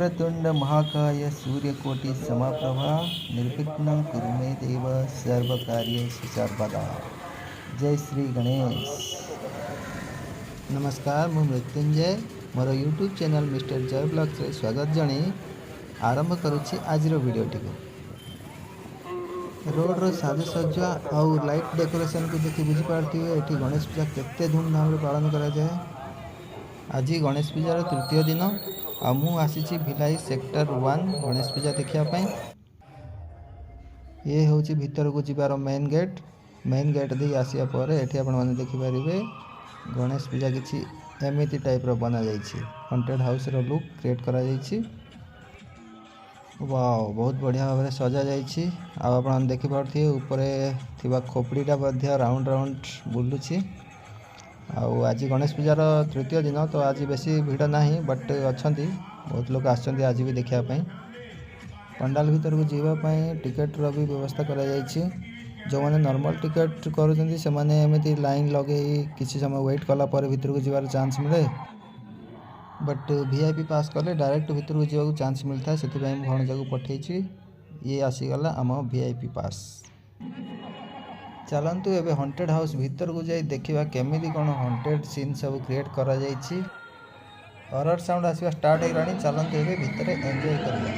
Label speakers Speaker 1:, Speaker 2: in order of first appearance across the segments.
Speaker 1: वक्रतुंड महाकाय सूर्यकोटि समप्रभा निर्विघ्नं कुरु मे देव सर्वकार्येषु सर्वदा। जय श्री गणेश। नमस्कार, मु मृत्युंजय मोर यूट्यूब चैनल मिस्टर जय ब्लॉग्स रे स्वागत जणी आरंभ करुछि आज वीडियोटी को। रोड रो साजसज्जा और लाइट डेकोरेशन को देखि बुझी पारथि एठी गणेश पूजा केते धूमधाम रे पालन करा जाए। आज गणेश पूजार तृतीय दिन आ मु आसीछि भिलाई सेक्टर 1 गणेश पूजा देखिया पई। ये होछि भीतर को जिबार मेन गेट दे आसिया पर एठी आपण माने देखि परिबे गणेश पूजा किछि एमिति टाइप रो बना जाइछि। हॉन्टेड हाउस रो लुक क्रिएट करा जाइछि। वाओ, बहुत बढ़िया भाव में सजा जाइछि। आ आपण देखि पारथि ऊपरे थिबा खोपड़ीटा बध्य राउंड बुलुछि। आज गणेश पूजार तृतीय दिन तो आज बेसी भिड़ नहीं, बट अच्छा बहुत लोग आसछन्ति आज भी देखापी। पंडाल भीतर को जावाई टिकेट रो भी व्यवस्था करा जाइछि। जो मैंने नॉर्मल टिकेट करुँच से एमती लाइन लगे किसी समय वेट कला पर भीतर को जीवार चांस मिले, बट वीआईपी पास कले डायरेक्ट भीतर को जीवा चांस मिलता है। से भणजा को पठेछि, ये आसीगला आम वीआईपी पास। चलतु एबे हॉन्टेड हाउस भीतर को जाई देखिबा केमिति कोन हॉन्टेड सीन सब क्रिएट करा जाइछि। हॉरर साउंड आसीबा स्टार्ट हे रानी। चलतु एबे भीतर एन्जॉय करिया।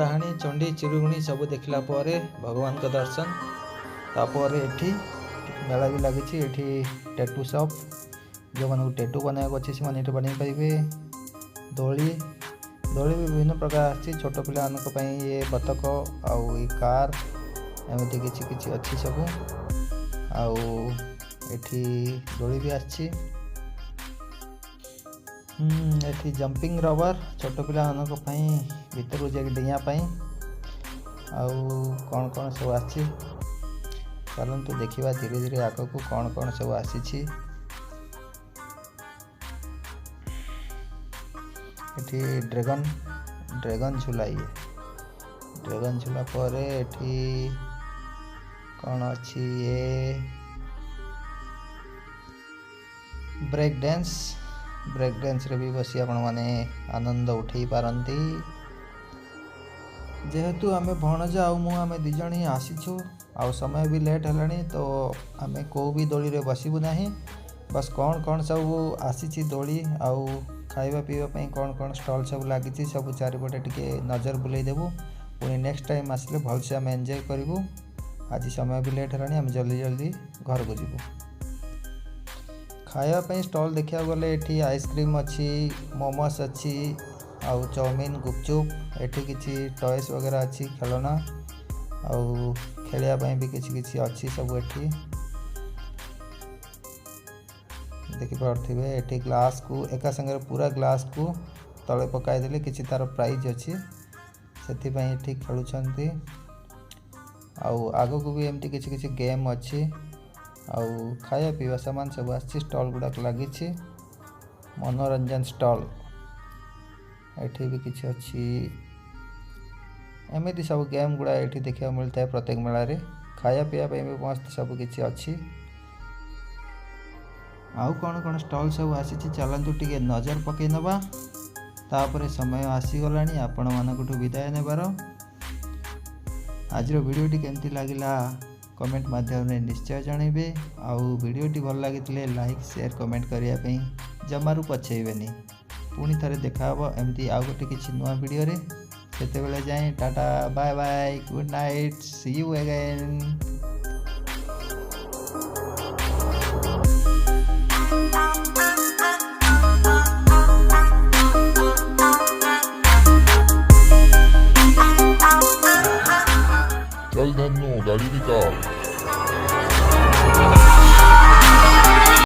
Speaker 1: डाहाणी चंडी चिरुगुणी सब देखला परे भगवान का दर्शन तापर एठी मेला भी लगी एठी टैटू शॉप जो मन टैटू बनाया अच्छे से मैंने बन पारे दोली दोली भी विभिन्न प्रकार आसी छोट पिला ये बतक आउ कार एमती किसी किसी अच्छी सब आउ एठी दोली भी आसी एठी जंपिंग रबर छोट पिला भीतर जाके डेइयापाई आउ कौन कौन सब आसी चलतु देखा धीरे धीरे आग को कौन कौन सब आसी ड्रैगन ड्रैगन झूला ये ड्रैगन झूला पर एठी कौन अच्छी ये ब्रेक डांस रे भी बसी आपण माने आनंद उठे पारंती जेहेतु आमे भणजा आउ मु आमे दी जण ही आसीछु आउ समय भी लेट हलानी तो आमे को भी दोली रे बसिबु नाही बस कौन कौन सब आसी दोली आउ खाइबा पीवा पई कौन कौन स्टॉल सब लागी सब चारिपटे टिके नजर बुलाई देबु पुणी नेक्स्ट टाइम आसले भल से आमे एंजॉय करिबु आज समय भी लेट हलानी आमे जल्दी जल्दी घर को जीवु खायापी स्टॉल देखा गले एठी आइसक्रीम अच्छी मोमोस अच्छी आउ चाउमीन गुपचुप एठी किसी टॉयस वगैरह अच्छी खेलना आउ खेलिया भी किसी किसी अच्छी सब एठी देखि पारथिबे एठी ग्लास को एका संगे पूरा ग्लास को तले पकाई देले किसी तार प्राइज अच्छी सेथि पई एठी खेलुछंती आउ आगो को भी एमती किसी किसी गेम अच्छी आउ खाया पीवा सामान सब आछि स्टॉल गुड़ाक लगी मनोरंजन स्टॉल एठी भी किसी अच्छी एमती सब गेम गुड़ा एठी देखा मिलता है प्रत्येक मेला रे खाया पीवा भी मस्त सब किसी अच्छी आउ कौन कौन स्टॉल सब आसी चलतु टिके नजर पकई नबा तापर समय आसीगला आपण मानकठू विदाय नेबार आज वीडियोटी केमती लगिला कमेंट माध्यम निश्चय जनइबे आउ वीडियोटी भल लगी लाइक शेयर कमेंट करने जमारू पछेबेनी पुणी थे देखा एमती आउ गोटे किसी नुआ वीडियो रे सेते बेले जाए tata bye bye good night see you again.
Speaker 2: चल धन्नो गाड़ी निकाल।